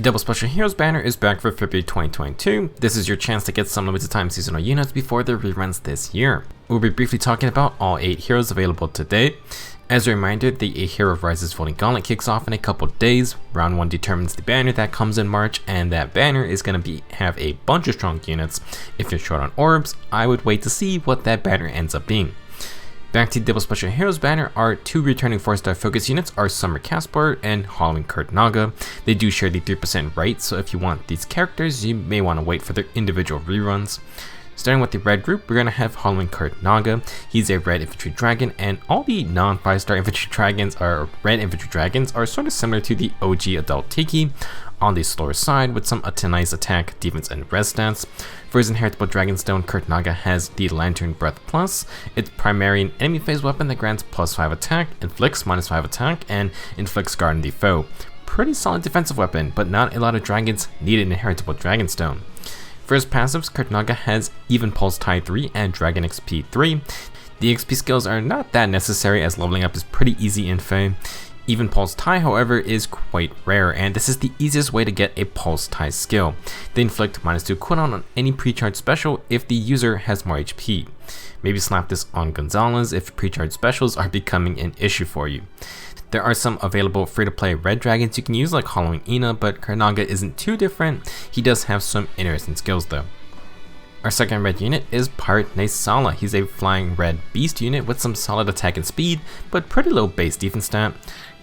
The Double Special Heroes banner is back for February 2022. This is your chance to get some limited time seasonal units before the reruns this year. We'll be briefly talking about all 8 heroes available today. As a reminder, the A Hero Rises Voting Gauntlet kicks off in a couple days. Round 1 determines the banner that comes in March, and that banner is going to have a bunch of strong units. If you're short on orbs, I would wait to see what that banner ends up being. Back to the Double Special Heroes banner, our 2 returning 4-star focus units are Summer Caspar and Halloween Karnaga. They do share the 3% right, so if you want these characters, you may want to wait for their individual reruns. Starting with the red group, we're going to have Halloween Karnaga. He's a red infantry dragon, and all the non-5-star infantry dragons red infantry dragons are sort of similar to the OG adult Tiki, on the slower side with some nice attack, defense, and res stats. For his inheritable Dragonstone, Karnaga has the Lantern Breath Plus. It's primarily an enemy phase weapon that grants +5 attack, inflicts -5 attack, and inflicts guard on the foe. Pretty solid defensive weapon, but not a lot of dragons need an inheritable Dragonstone. For his passives, Karnaga has Even Pulse Tie 3 and Dragon XP 3. The XP skills are not that necessary as leveling up is pretty easy in Fae. Even Pulse Tie, however, is quite rare, and this is the easiest way to get a Pulse Tie skill. They inflict -2 cooldown on any pre-charged special if the user has more HP. Maybe slap this on Gonzalez if pre-charged specials are becoming an issue for you. There are some available free-to-play red dragons you can use like Halloween Ina, but Karnaga isn't too different. He does have some interesting skills though. Our second red unit is Pirate Knight Salah. He's a flying red beast unit with some solid attack and speed, but pretty low base defense stat.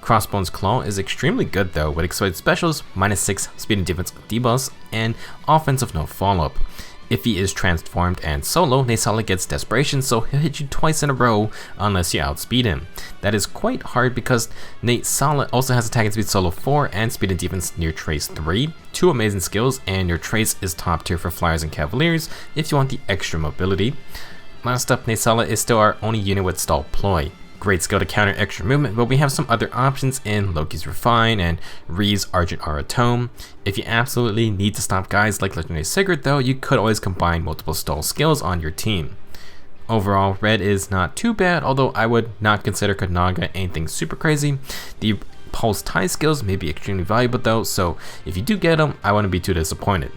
Crossbone's Claw is extremely good though, with excited specials, -6 speed and defense debuffs, and offensive no follow-up. If he is transformed and solo, Knight Salah gets Desperation, so he'll hit you twice in a row unless you outspeed him. That is quite hard because Knight Salah also has attack and speed solo 4 and speed and defense near trace 3. 2 amazing skills, and your trace is top tier for flyers and cavaliers if you want the extra mobility. Last up, Knight Salah is still our only unit with Stall Ploy. Great skill to counter extra movement, but we have some other options in Loki's Refine and Rhea's Argent Aura Tome. If you absolutely need to stop guys like Legendary Sigurd though, you could always combine multiple stall skills on your team. Overall, red is not too bad, although I would not consider Karnaga anything super crazy. The Pulse Tie skills may be extremely valuable though, so if you do get them, I wouldn't be too disappointed.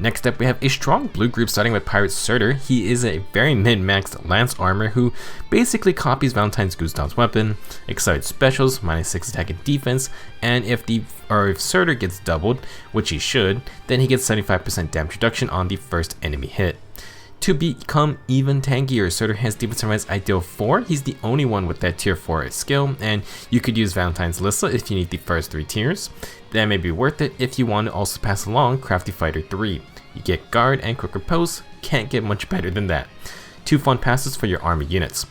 Next up, we have a strong blue group starting with Pirate Surter. He is a very mid-maxed lance armor who basically copies Valentine's Gustav's weapon, excited specials, -6 attack and defense, and if Surter gets doubled, which he should, then he gets 75% damage reduction on the first enemy hit. To become even tankier, Surter has defense and res ideal 4. He's the only one with that tier 4 skill, and you could use Valentine's Lissa if you need the first 3 tiers. That may be worth it if you want to also pass along Crafty Fighter 3. You get guard and quicker posts, can't get much better than that. 2 fun passes for your army units.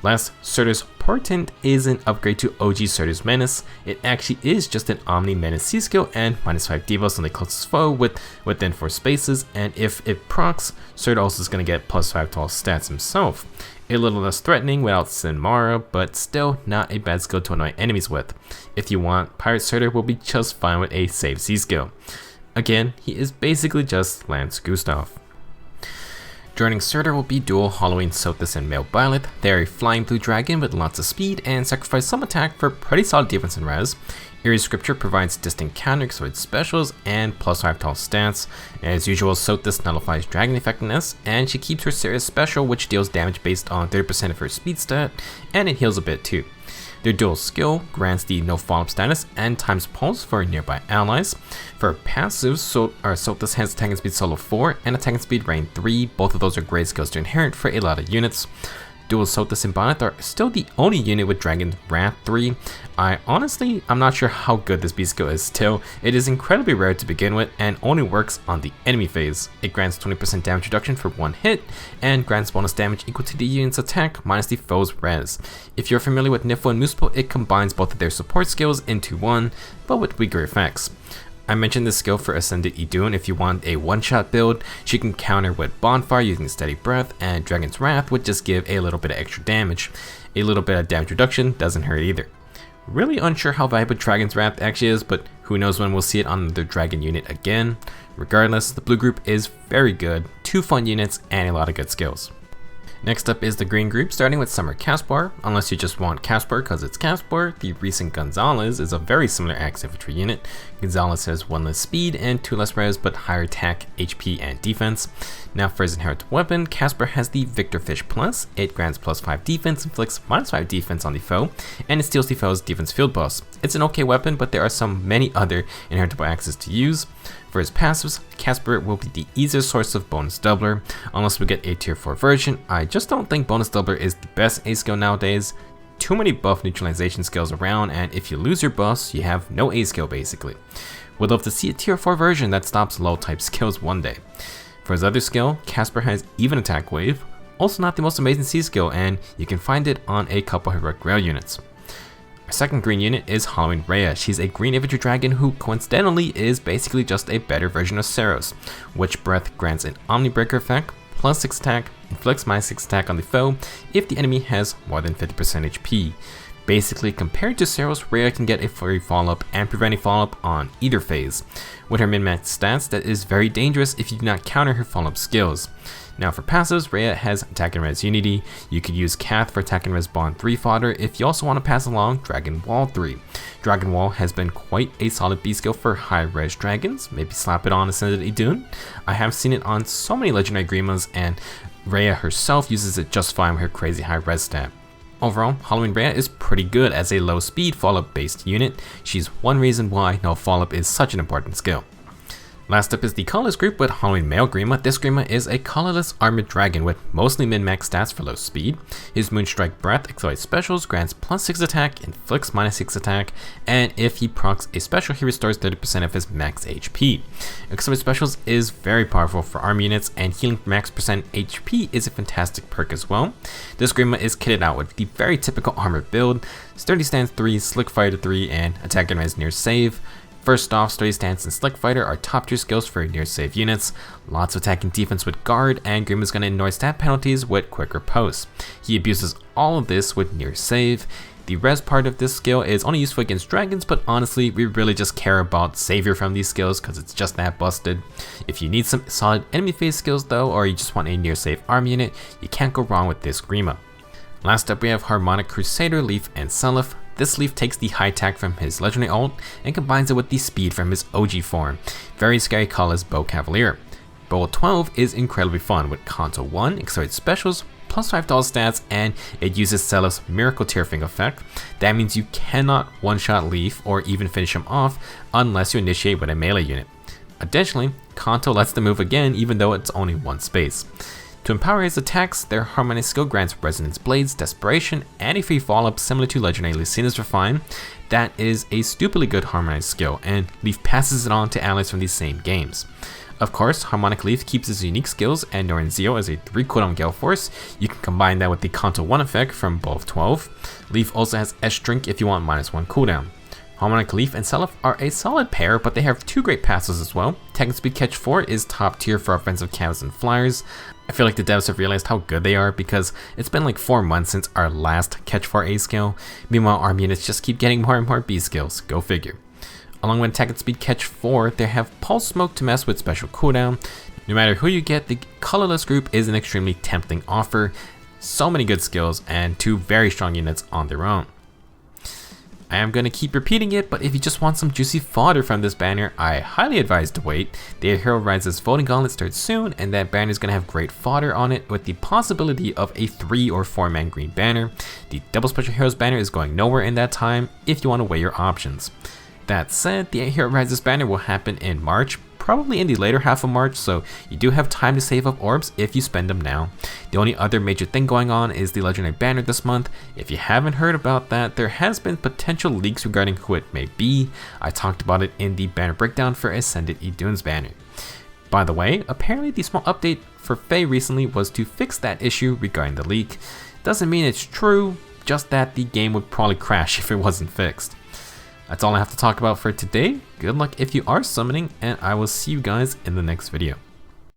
Last, Surter's Portent is an upgrade to OG Surter's Menace. It actually is just an Omni Menace C skill and -5 debuffs on the closest foe within 4 spaces, and if it procs, Surter also is going to get +5 to all stats himself. A little less threatening without Sinmara, but still not a bad skill to annoy enemies with. If you want, Pirate Surter will be just fine with a save C skill. Again, he is basically just Lance Gustav. Joining Surter will be dual Halloween Sothis and Male Violet. They are a flying blue dragon with lots of speed and sacrifice some attack for pretty solid defense and res. Eerie Scripture provides distant counter excited specials and +5 to all stats. As usual, Sothis nullifies dragon effectiveness, and she keeps her serious special, which deals damage based on 30% of her speed stat, and it heals a bit too. Their dual skill grants the no follow-up status and times pulse for nearby allies. For passives, Sothis has attack and speed solo 4 and attack and speed range 3. Both of those are great skills to inherit for a lot of units. Dual Sothis and Bonnet are still the only unit with Dragon Wrath 3. I'm not sure how good this beast skill is still. It is incredibly rare to begin with and only works on the enemy phase. It grants 20% damage reduction for 1 hit and grants bonus damage equal to the unit's attack minus the foe's res. If you're familiar with Nifo and Muspel, it combines both of their support skills into one, but with weaker effects. I mentioned this skill for Ascended Idun if you want a one-shot build. She can counter with Bonfire using Steady Breath, and Dragon's Wrath would just give a little bit of extra damage. A little bit of damage reduction doesn't hurt either. Really unsure how valuable Dragon's Wrath actually is, but who knows when we'll see it on the dragon unit again. Regardless, the blue group is very good, 2 fun units, and a lot of good skills. Next up is the green group, starting with Summer Caspar. Unless you just want Caspar because it's Caspar, the recent Gonzalez is a very similar axe infantry unit. Gonzalez has 1 less speed and 2 less res, but higher attack, HP, and defense. Now for his inherent weapon, Caspar has the Victor Fish Plus. It grants +5 defense, inflicts -5 defense on the foe, and it steals the foe's defense field boss. It's an okay weapon, but there are many other inheritable axes to use. For his passives, Caspar will be the easiest source of bonus doubler, unless we get a tier 4 version. I just don't think bonus doubler is the best A skill nowadays. Too many buff neutralization skills around, and if you lose your buffs, you have no A skill basically. Would love to see a tier 4 version that stops low type skills one day. For his other skill, Caspar has even attack wave, also not the most amazing C skill, and you can find it on a couple heroic rail units. Our second green unit is Halloween Rhea. She's a green infantry dragon who coincidentally is basically just a better version of Saros. Witch Breath grants an Omnibreaker effect, +6 attack, inflicts -6 attack on the foe if the enemy has more than 50% HP. Basically, compared to Saros, Rhea can get a free follow-up and prevent a follow-up on either phase. With her min-max stats, that is very dangerous if you do not counter her follow-up skills. Now for passives, Rhea has Attack and Res Unity. You could use Cath for Attack and Res Bond 3 fodder if you also want to pass along Dragon Wall 3. Dragon Wall has been quite a solid B skill for high res dragons. Maybe slap it on Ascended Idun. I have seen it on so many legendary Grimas, and Rhea herself uses it just fine with her crazy high res stat. Overall, Halloween Rhea is pretty good as a low speed follow-up based unit. She's one reason why no follow-up is such an important skill. Last up is the colorless group with Halloween Male Grima. This Grima is a colorless armored dragon with mostly min-max stats for low speed. His Moonstrike Breath accelerates specials, grants +6 attack, inflicts -6 attack, and if he procs a special, he restores 30% of his max HP. Accelerate specials is very powerful for arm units, and healing max % HP is a fantastic perk as well. This Grima is kitted out with the very typical armored build: Sturdy Stance 3, Slick Fighter 3, and Attack and Res Near Save. First off, Sturdy Stance and Slick Fighter are top tier skills for near save units. Lots of attack and defense with guard, and Grima is going to ignore stat penalties with quicker posts. He abuses all of this with near save. The res part of this skill is only useful against dragons, but honestly, we really just care about savior from these skills because it's just that busted. If you need some solid enemy phase skills though, or you just want a near save arm unit, you can't go wrong with this Grima. Last up we have Harmonic Crusader, Leif, and Salah. This Leif takes the high attack from his legendary ult and combines it with the speed from his OG form. Very scary call as Bow Cavalier. Bowl 12 is incredibly fun with Kanto 1, accelerates specials, +5 doll stats, and it uses Salah's Miracle Tearfing effect. That means you cannot one-shot Leif or even finish him off unless you initiate with a melee unit. Additionally, Kanto lets them move again even though it's only one space. To empower his attacks, their Harmonic skill grants Resonance Blades, Desperation, and a free follow-up similar to legendary Lucina's Refine. That is a stupidly good Harmonic skill, and Leif passes it on to allies from these same games. Of course, Harmonic Leif keeps his unique skills, and Norin Zeo as a 3 cooldown Gale Force. You can combine that with the Kanto 1 effect from Bowl of 12. Leif also has S-Drink if you want -1 cooldown. Harmonic Leif and Salah are a solid pair, but they have 2 great passes as well. Tech and Speed Catch 4 is top tier for offensive cavs and flyers. I feel like the devs have realized how good they are because it's been like 4 months since our last Catch 4 A skill. Meanwhile, arm units just keep getting more and more B skills, go figure. Along with Attack and Speed Catch 4, they have Pulse Smoke to mess with special cooldown. No matter who you get, the colorless group is an extremely tempting offer. So many good skills and 2 very strong units on their own. I am going to keep repeating it, but if you just want some juicy fodder from this banner, I highly advise to wait. The Hero Rises Voting Gauntlet starts soon, and that banner is going to have great fodder on it with the possibility of a 3 or 4 man green banner. The Double Special Heroes banner is going nowhere in that time if you want to weigh your options. That said, the Hero Rises banner will happen in March, probably in the later half of March, so you do have time to save up orbs if you spend them now. The only other major thing going on is the legendary banner this month. If you haven't heard about that, there has been potential leaks regarding who it may be. I talked about it in the banner breakdown for Ascended Idun's banner. By the way, apparently the small update for Faye recently was to fix that issue regarding the leak. Doesn't mean it's true, just that the game would probably crash if it wasn't fixed. That's all I have to talk about for today. Good luck if you are summoning, and I will see you guys in the next video.